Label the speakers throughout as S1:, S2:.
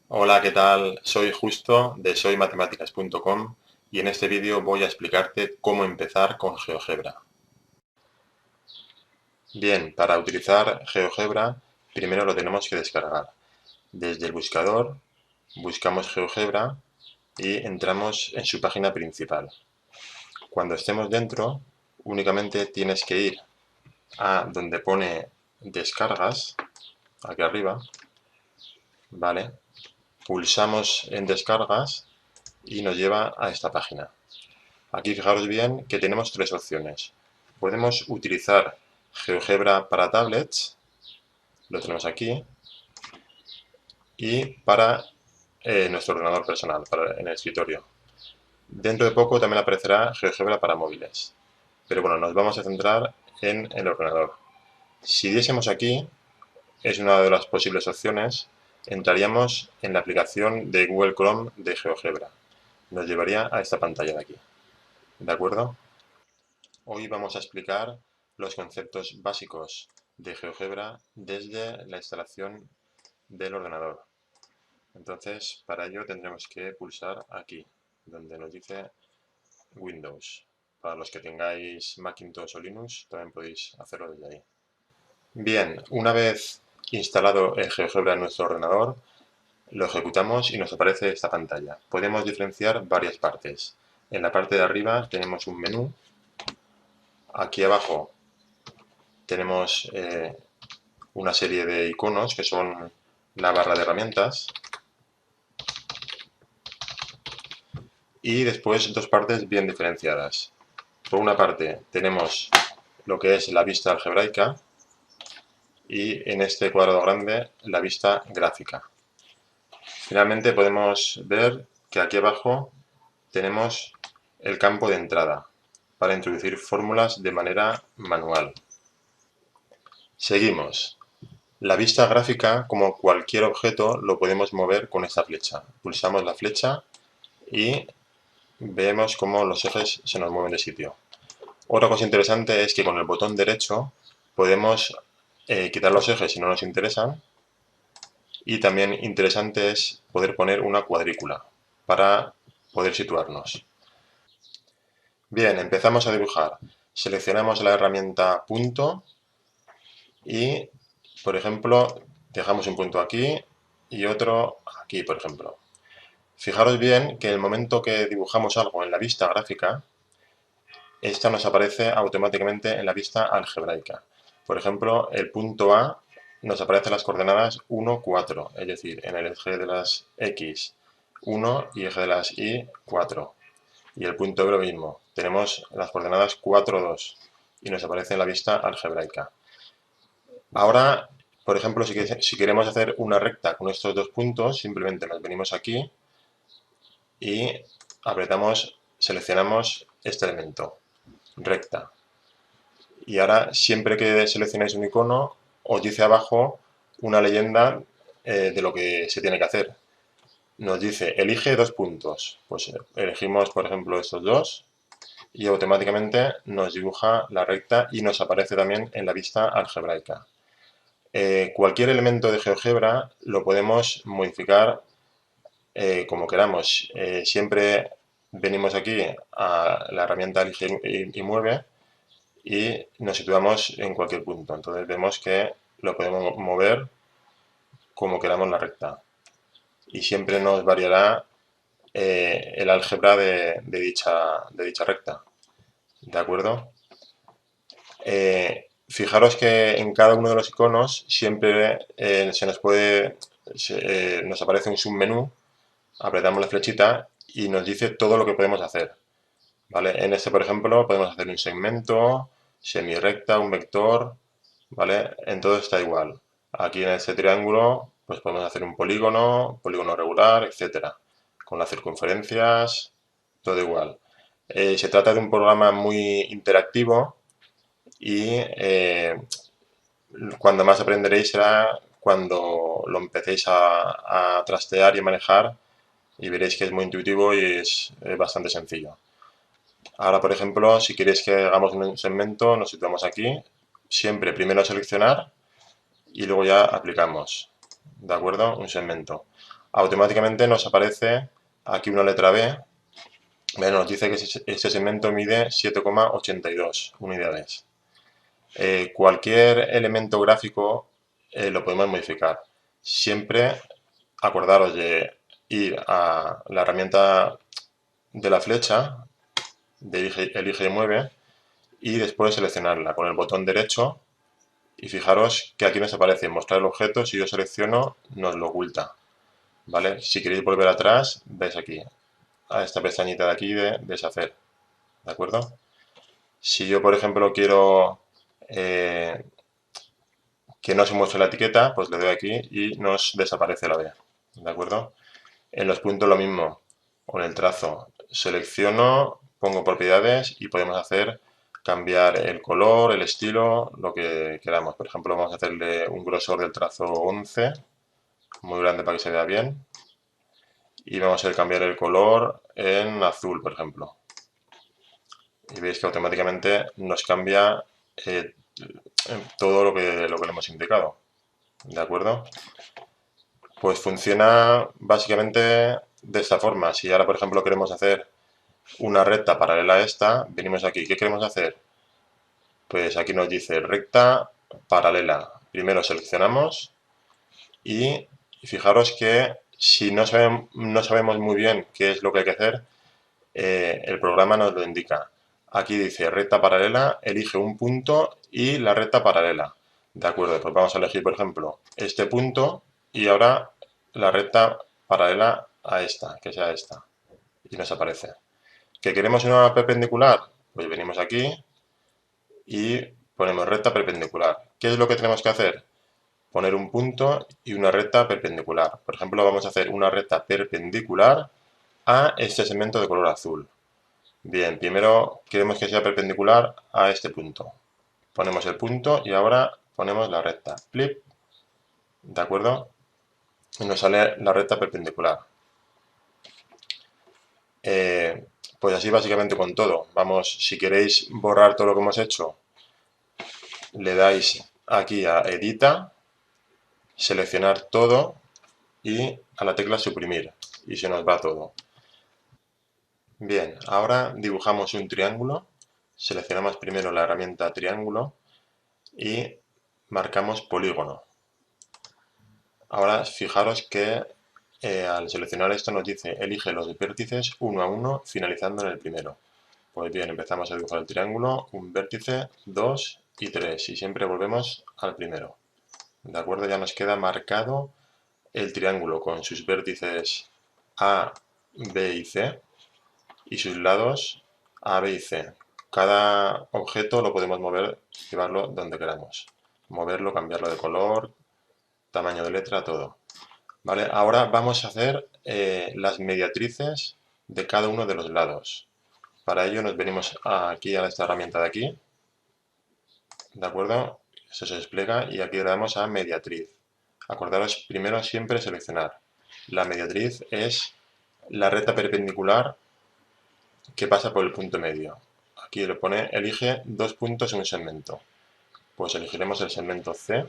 S1: Hola, ¿qué tal? Soy Justo de soymatematics.com y en este vídeo voy a explicarte cómo empezar con GeoGebra. Bien, para utilizar GeoGebra primero lo tenemos que descargar. Desde el buscador buscamos GeoGebra y entramos en su página principal. Cuando estemos dentro, únicamente tienes que ir a donde pone descargas, aquí arriba, ¿vale? Pulsamos en descargas y nos lleva a esta página. Aquí fijaros bien que tenemos tres opciones. Podemos utilizar GeoGebra para tablets, lo tenemos aquí, y para nuestro ordenador personal, en el escritorio. Dentro de poco también aparecerá GeoGebra para móviles. Pero bueno, nos vamos a centrar en el ordenador. Si diésemos aquí, es una de las posibles opciones, entraríamos en la aplicación de Google Chrome de GeoGebra. Nos llevaría a esta pantalla de aquí. ¿De acuerdo? Hoy vamos a explicar los conceptos básicos de GeoGebra desde la instalación del ordenador. Entonces, para ello tendremos que pulsar aquí, donde nos dice Windows. Para los que tengáis Macintosh o Linux, también podéis hacerlo desde ahí. Bien, una vez instalado el GeoGebra en nuestro ordenador, lo ejecutamos y nos aparece esta pantalla. Podemos diferenciar varias partes. En la parte de arriba tenemos un menú. Aquí abajo tenemos una serie de iconos que son la barra de herramientas y después dos partes bien diferenciadas. Por una parte tenemos lo que es la vista algebraica y en este cuadrado grande la vista gráfica. Finalmente podemos ver que aquí abajo tenemos el campo de entrada para introducir fórmulas de manera manual. Seguimos. La vista gráfica, como cualquier objeto, lo podemos mover con esta flecha. Pulsamos la flecha y vemos cómo los ejes se nos mueven de sitio. Otra cosa interesante es que con el botón derecho podemos quitar los ejes si no nos interesan, y también interesante es poder poner una cuadrícula para poder situarnos. Bien, empezamos a dibujar. Seleccionamos la herramienta punto y, por ejemplo, dejamos un punto aquí y otro aquí, por ejemplo. Fijaros bien que en el momento que dibujamos algo en la vista gráfica, esta nos aparece automáticamente en la vista algebraica. Por ejemplo, el punto A nos aparecen las coordenadas 1, 4, es decir, en el eje de las X 1 y eje de las Y 4. Y el punto B lo mismo, tenemos las coordenadas 4, 2 y nos aparece en la vista algebraica. Ahora, por ejemplo, si queremos hacer una recta con estos dos puntos, simplemente nos venimos aquí y apretamos, seleccionamos este elemento, recta. Y ahora, siempre que seleccionáis un icono, os dice abajo una leyenda de lo que se tiene que hacer. Nos dice, elige dos puntos. Pues elegimos, por ejemplo, estos dos y automáticamente nos dibuja la recta y nos aparece también en la vista algebraica. Cualquier elemento de GeoGebra lo podemos modificar como queramos. Siempre venimos aquí a la herramienta Elige y Mueve y nos situamos en cualquier punto. Entonces vemos que lo podemos mover como queramos la recta. Y siempre nos variará el álgebra de dicha recta. ¿De acuerdo? Fijaros que en cada uno de los iconos siempre nos aparece un submenú, apretamos la flechita y nos dice todo lo que podemos hacer. ¿Vale? En este, por ejemplo, podemos hacer un segmento, semirecta, un vector, ¿vale? En todo está igual. Aquí en este triángulo, pues podemos hacer un polígono, polígono regular, etcétera. Con las circunferencias, todo igual. Se trata de un programa muy interactivo y cuando más aprenderéis será cuando lo empecéis a trastear y a manejar y veréis que es muy intuitivo y es bastante sencillo. Ahora, por ejemplo, si queréis que hagamos un segmento, nos situamos aquí. Siempre primero seleccionar y luego ya aplicamos. ¿De acuerdo? Un segmento. automáticamente nos aparece aquí una letra B. Nos dice que este segmento mide 7,82 unidades. Cualquier elemento gráfico lo podemos modificar. Siempre acordaros de ir a la herramienta de la flecha, de elige y mueve, y después seleccionarla con el botón derecho. Y fijaros que aquí nos aparece mostrar el objeto. Si yo selecciono, nos lo oculta. ¿Vale? Si queréis volver atrás, veis aquí, a esta pestañita de aquí de deshacer. ¿De acuerdo? Si yo, por ejemplo, quiero que no se muestre la etiqueta, pues le doy aquí y nos desaparece la B. ¿De acuerdo? En los puntos lo mismo. Con el trazo selecciono, pongo propiedades y podemos hacer cambiar el color, el estilo, lo que queramos. Por ejemplo, vamos a hacerle un grosor del trazo 11, muy grande para que se vea bien. Y vamos a cambiar el color en azul, por ejemplo. Y veis que automáticamente nos cambia todo lo que le hemos indicado. ¿De acuerdo? Pues funciona básicamente de esta forma. Si ahora, por ejemplo, queremos hacer una recta paralela a esta, venimos aquí. ¿Qué queremos hacer? Pues aquí nos dice recta paralela. Primero seleccionamos y fijaros que si no sabemos muy bien qué es lo que hay que hacer, el programa nos lo indica. Aquí dice recta paralela, elige un punto y la recta paralela. De acuerdo, pues vamos a elegir, por ejemplo, este punto y ahora la recta paralela a esta, que sea esta. Y nos aparece. ¿Que queremos una perpendicular? Pues venimos aquí y ponemos recta perpendicular. ¿Qué es lo que tenemos que hacer? Poner un punto y una recta perpendicular. Por ejemplo, vamos a hacer una recta perpendicular a este segmento de color azul. Bien, primero queremos que sea perpendicular a este punto. Ponemos el punto y ahora ponemos la recta. Flip. ¿De acuerdo? Y nos sale la recta perpendicular. Pues así básicamente con todo. Vamos, si queréis borrar todo lo que hemos hecho, le dais aquí a Edita, seleccionar todo y a la tecla suprimir. Y se nos va todo. Bien, ahora dibujamos un triángulo. Seleccionamos primero la herramienta triángulo y marcamos polígono. Ahora fijaros que al seleccionar esto nos dice elige los vértices uno a uno finalizando en el primero. Pues bien, empezamos a dibujar el triángulo, un vértice, 2 y 3 y siempre volvemos al primero. De acuerdo, ya nos queda marcado el triángulo con sus vértices A, B y C y sus lados A, B y C. Cada objeto lo podemos mover, llevarlo donde queramos. Moverlo, cambiarlo de color, tamaño de letra, todo. ¿Vale? Ahora vamos a hacer las mediatrices de cada uno de los lados. Para ello nos venimos aquí a esta herramienta de aquí. ¿De acuerdo? Eso se despliega y aquí le damos a mediatriz. Acordaros primero siempre seleccionar. La mediatriz es la recta perpendicular que pasa por el punto medio. Aquí le pone elige dos puntos en un segmento. Pues elegiremos el segmento C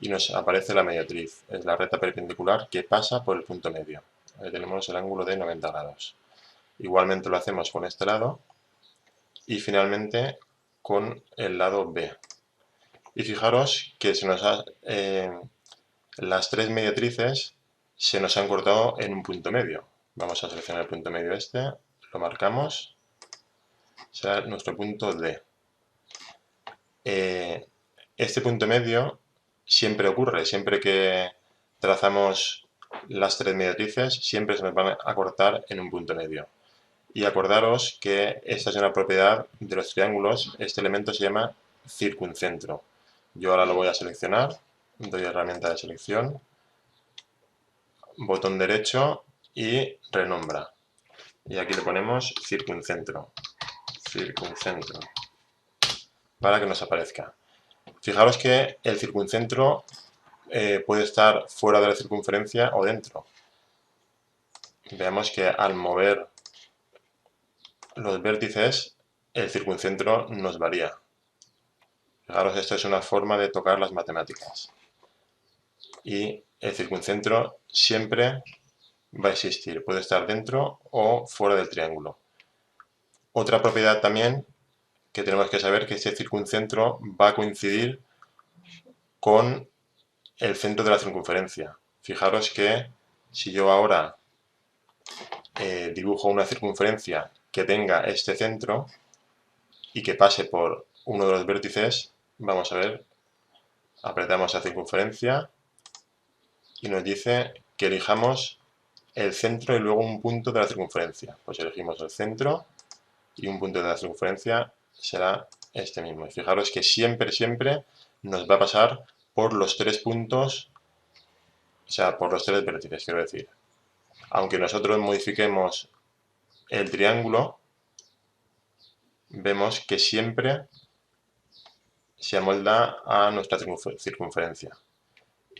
S1: y nos aparece la mediatriz. Es la recta perpendicular que pasa por el punto medio. Ahí tenemos el ángulo de 90 grados. Igualmente lo hacemos con este lado y finalmente con el lado B. Y fijaros que las tres mediatrices se nos han cortado en un punto medio. Vamos a seleccionar el punto medio este, lo marcamos, será nuestro punto D. Este punto medio siempre ocurre, siempre que trazamos las tres mediatrices, siempre se nos van a cortar en un punto medio. Y acordaros que esta es una propiedad de los triángulos, este elemento se llama circuncentro. Yo ahora lo voy a seleccionar, doy a herramienta de selección, botón derecho y renombra. Y aquí le ponemos circuncentro, circuncentro, para que nos aparezca. Fijaros que el circuncentro puede estar fuera de la circunferencia o dentro. Veamos que al mover los vértices, el circuncentro nos varía. Fijaros, esto es una forma de tocar las matemáticas. y el circuncentro siempre va a existir, puede estar dentro o fuera del triángulo. Otra propiedad también que tenemos que saber que este circuncentro va a coincidir con el centro de la circunferencia. Fijaros que si yo ahora dibujo una circunferencia que tenga este centro y que pase por uno de los vértices, vamos a ver, apretamos la circunferencia y nos dice que elijamos el centro y luego un punto de la circunferencia. Pues elegimos el centro y un punto de la circunferencia será este mismo. Y fijaros que siempre, siempre nos va a pasar por los tres puntos, o sea, por los tres vértices, quiero decir. Aunque nosotros modifiquemos el triángulo, vemos que siempre se amolda a nuestra circunferencia.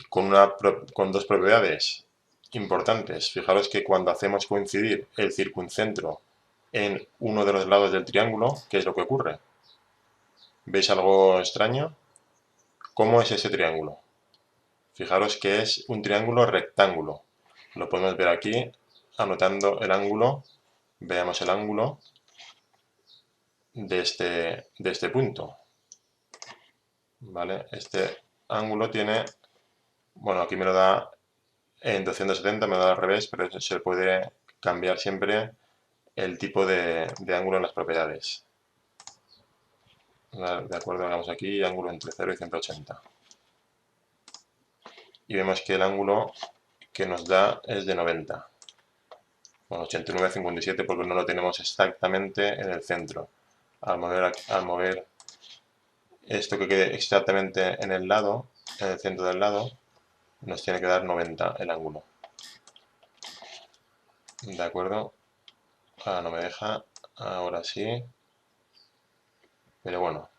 S1: Con dos propiedades importantes. Fijaros que cuando hacemos coincidir el circuncentro en uno de los lados del triángulo, ¿qué es lo que ocurre? ¿Veis algo extraño? ¿Cómo es ese triángulo? Fijaros que es un triángulo rectángulo. Lo podemos ver aquí, anotando el ángulo. Veamos el ángulo de este punto. ¿Vale? Este ángulo tiene, bueno, aquí me lo da en 270, me lo da al revés, pero se puede cambiar siempre el tipo de ángulo en las propiedades. De acuerdo, hagamos aquí ángulo entre 0 y 180. Y vemos que el ángulo que nos da es de 90. Bueno, 89,57 porque no lo tenemos exactamente en el centro. Al mover esto que quede exactamente en el lado, en el centro del lado, nos tiene que dar 90 el ángulo. ¿De acuerdo? No me deja. Ahora sí. Pero bueno.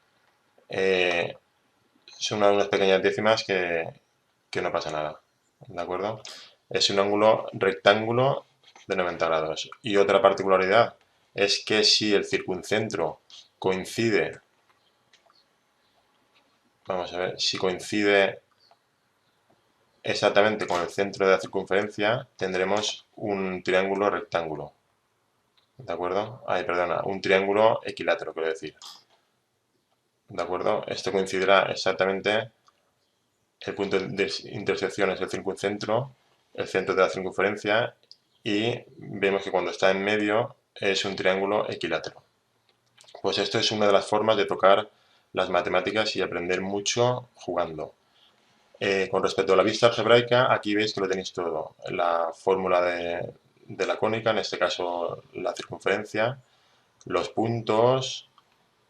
S1: Son unas pequeñas décimas que no pasa nada. ¿De acuerdo? Es un ángulo rectángulo de 90 grados. Y otra particularidad es que si el circuncentro coincide, vamos a ver, si coincide exactamente con el centro de la circunferencia, tendremos un triángulo rectángulo. ¿De acuerdo? Perdona, un triángulo equilátero, quiero decir. ¿De acuerdo? Esto coincidirá exactamente, el punto de intersección es el circuncentro, el centro de la circunferencia, y vemos que cuando está en medio es un triángulo equilátero. Pues esto es una de las formas de tocar las matemáticas y aprender mucho jugando. Con respecto a la vista algebraica, aquí veis que lo tenéis todo. La fórmula de la cónica, en este caso la circunferencia, los puntos,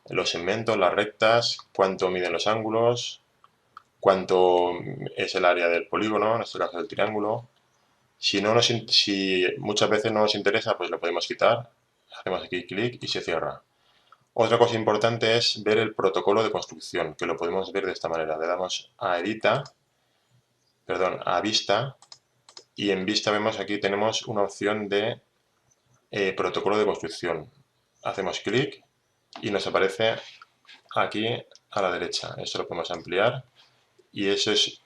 S1: los segmentos, las rectas, cuánto miden los ángulos, cuánto es el área del polígono, en este caso del triángulo. Si muchas veces no nos interesa, pues lo podemos quitar. Hacemos aquí clic y se cierra. Otra cosa importante es ver el protocolo de construcción, que lo podemos ver de esta manera. Le damos a a Vista, y en Vista vemos aquí tenemos una opción de protocolo de construcción. Hacemos clic y nos aparece aquí a la derecha. Esto lo podemos ampliar y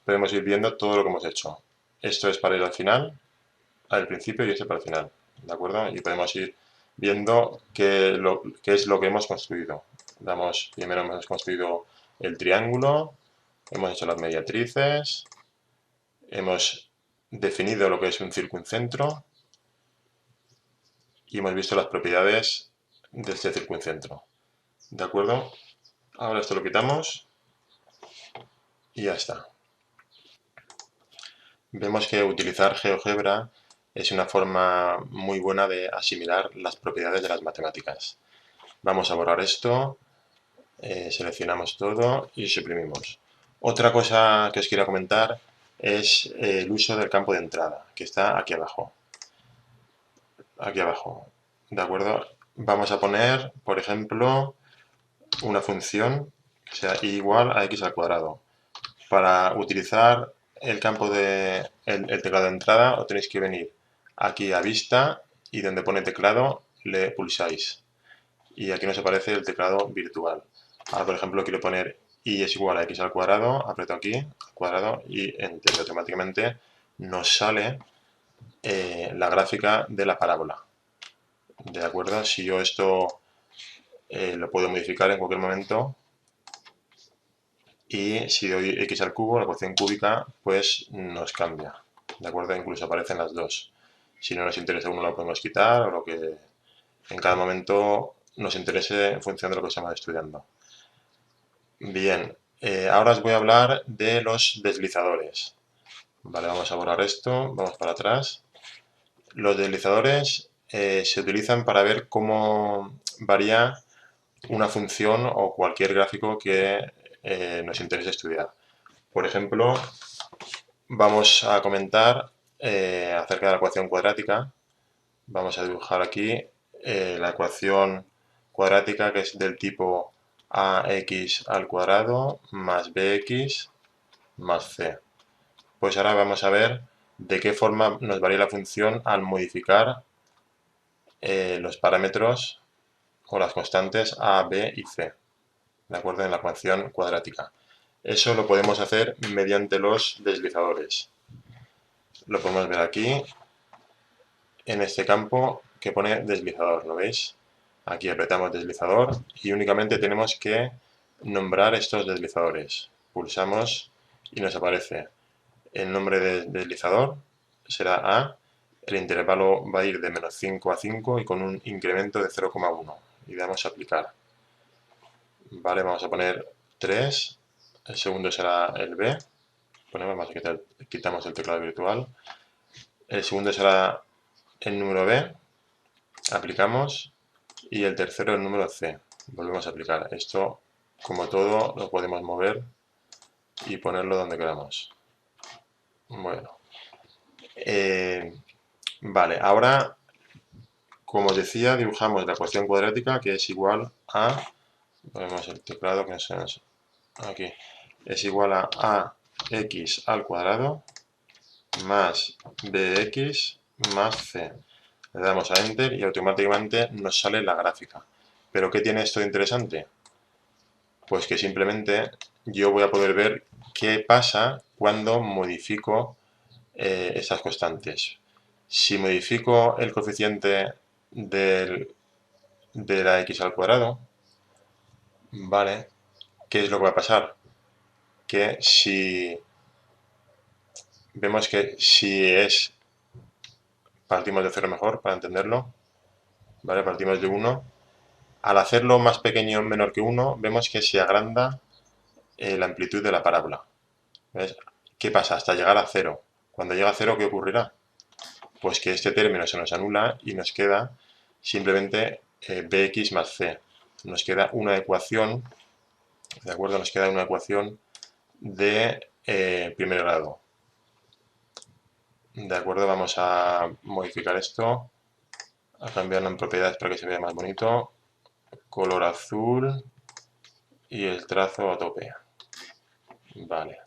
S1: podemos ir viendo todo lo que hemos hecho. Esto es para ir al final, al principio, y este para el final. ¿De acuerdo? Y podemos ir viendo qué es lo que hemos construido. Primero hemos construido el triángulo, hemos hecho las mediatrices, hemos definido lo que es un circuncentro y hemos visto las propiedades de este circuncentro. ¿De acuerdo? Ahora esto lo quitamos y ya está. Vemos que utilizar GeoGebra es una forma muy buena de asimilar las propiedades de las matemáticas. Vamos a borrar esto, seleccionamos todo y suprimimos. Otra cosa que os quiero comentar es el uso del campo de entrada, que está aquí abajo. Aquí abajo, ¿de acuerdo? Vamos a poner, por ejemplo, una función que sea y igual a x al cuadrado. Para utilizar el campo el teclado de entrada, os tenéis que venir aquí a Vista y donde pone teclado le pulsáis. Y aquí nos aparece el teclado virtual. Ahora, por ejemplo, quiero poner y es igual a x al cuadrado, aprieto aquí, al cuadrado, y enter, y automáticamente nos sale la gráfica de la parábola. ¿De acuerdo? Si yo esto lo puedo modificar en cualquier momento, y si doy x al cubo, la ecuación cúbica, pues nos cambia. ¿De acuerdo? Incluso aparecen las dos. Si no nos interesa uno, lo podemos quitar, o lo que en cada momento nos interese en función de lo que estamos estudiando. Bien, ahora os voy a hablar de los deslizadores. Vale, vamos a borrar esto, vamos para atrás. Los deslizadores se utilizan para ver cómo varía una función o cualquier gráfico que nos interese estudiar. Por ejemplo, vamos a comentar acerca de la ecuación cuadrática. Vamos a dibujar aquí la ecuación cuadrática, que es del tipo ax al cuadrado más bx más c. Pues ahora vamos a ver de qué forma nos varía la función al modificar los parámetros o las constantes a, b y c, ¿de acuerdo? En la ecuación cuadrática. Eso lo podemos hacer mediante los deslizadores. Lo podemos ver aquí, en este campo que pone deslizador, ¿lo veis? Aquí apretamos deslizador y únicamente tenemos que nombrar estos deslizadores. Pulsamos y nos aparece el nombre de deslizador, será A, el intervalo va a ir de menos 5 a 5 y con un incremento de 0,1. Y damos a aplicar. Vale, vamos a poner 3, el segundo será el B, vamos a quitamos el teclado virtual, el segundo será el número B, aplicamos, y el tercero el número C, volvemos a aplicar. Esto, como todo, lo podemos mover y ponerlo donde queramos. Bueno, vale, ahora, como os decía, dibujamos la ecuación cuadrática, que es igual a, ponemos el teclado que no se nos, aquí, es igual a x al cuadrado más bx más c. Le damos a Enter y automáticamente nos sale la gráfica. ¿Pero qué tiene esto de interesante? Pues que simplemente yo voy a poder ver qué pasa cuando modifico estas constantes. Si modifico el coeficiente de la x al cuadrado, ¿vale? ¿Qué es lo que va a pasar? Que si vemos que si es, partimos de 0 mejor para entenderlo, ¿vale? Partimos de 1. Al hacerlo más pequeño, menor que 1, vemos que se agranda la amplitud de la parábola. ¿Ves? ¿Qué pasa? Hasta llegar a 0. Cuando llega a 0, ¿qué ocurrirá? Pues que este término se nos anula y nos queda simplemente bx más c. Nos queda una ecuación, ¿de acuerdo? Nos queda una ecuación de primer grado. De acuerdo, vamos a modificar esto, a cambiarlo en propiedades para que se vea más bonito. Color azul y el trazo a tope. Vale.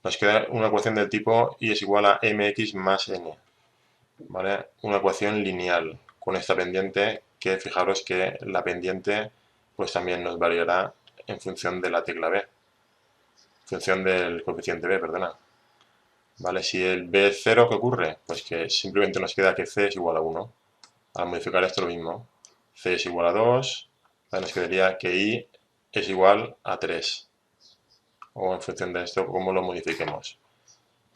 S1: Nos queda una ecuación del tipo y es igual a mx más n. ¿Vale? Una ecuación lineal con esta pendiente, que fijaros que la pendiente pues también nos variará en función de la tecla B, en función del coeficiente B, perdona. ¿Vale? Si el B es 0, ¿qué ocurre? Pues que simplemente nos queda que C es igual a 1. Al modificar esto lo mismo. C es igual a 2, ¿vale? Nos quedaría que I es igual a 3. O en función de esto, cómo lo modifiquemos.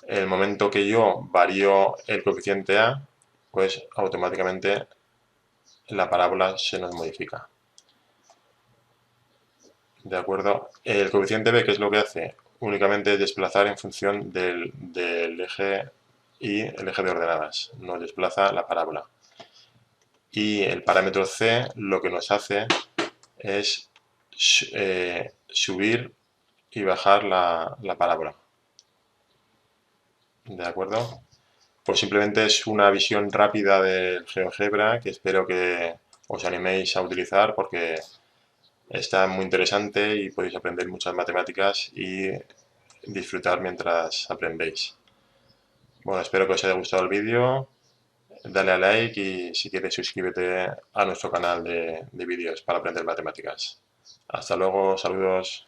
S1: El momento que yo varío el coeficiente A, pues automáticamente la parábola se nos modifica. ¿De acuerdo? El coeficiente B, ¿qué es lo que hace? Únicamente es desplazar en función del eje y el eje de ordenadas. Nos desplaza la parábola. Y el parámetro C lo que nos hace es subir y bajar la parábola. ¿De acuerdo? Pues simplemente es una visión rápida del GeoGebra que espero que os animéis a utilizar porque está muy interesante y podéis aprender muchas matemáticas y disfrutar mientras aprendéis. Bueno, espero que os haya gustado el vídeo, dale a like y si quieres suscríbete a nuestro canal de vídeos para aprender matemáticas. Hasta luego, saludos.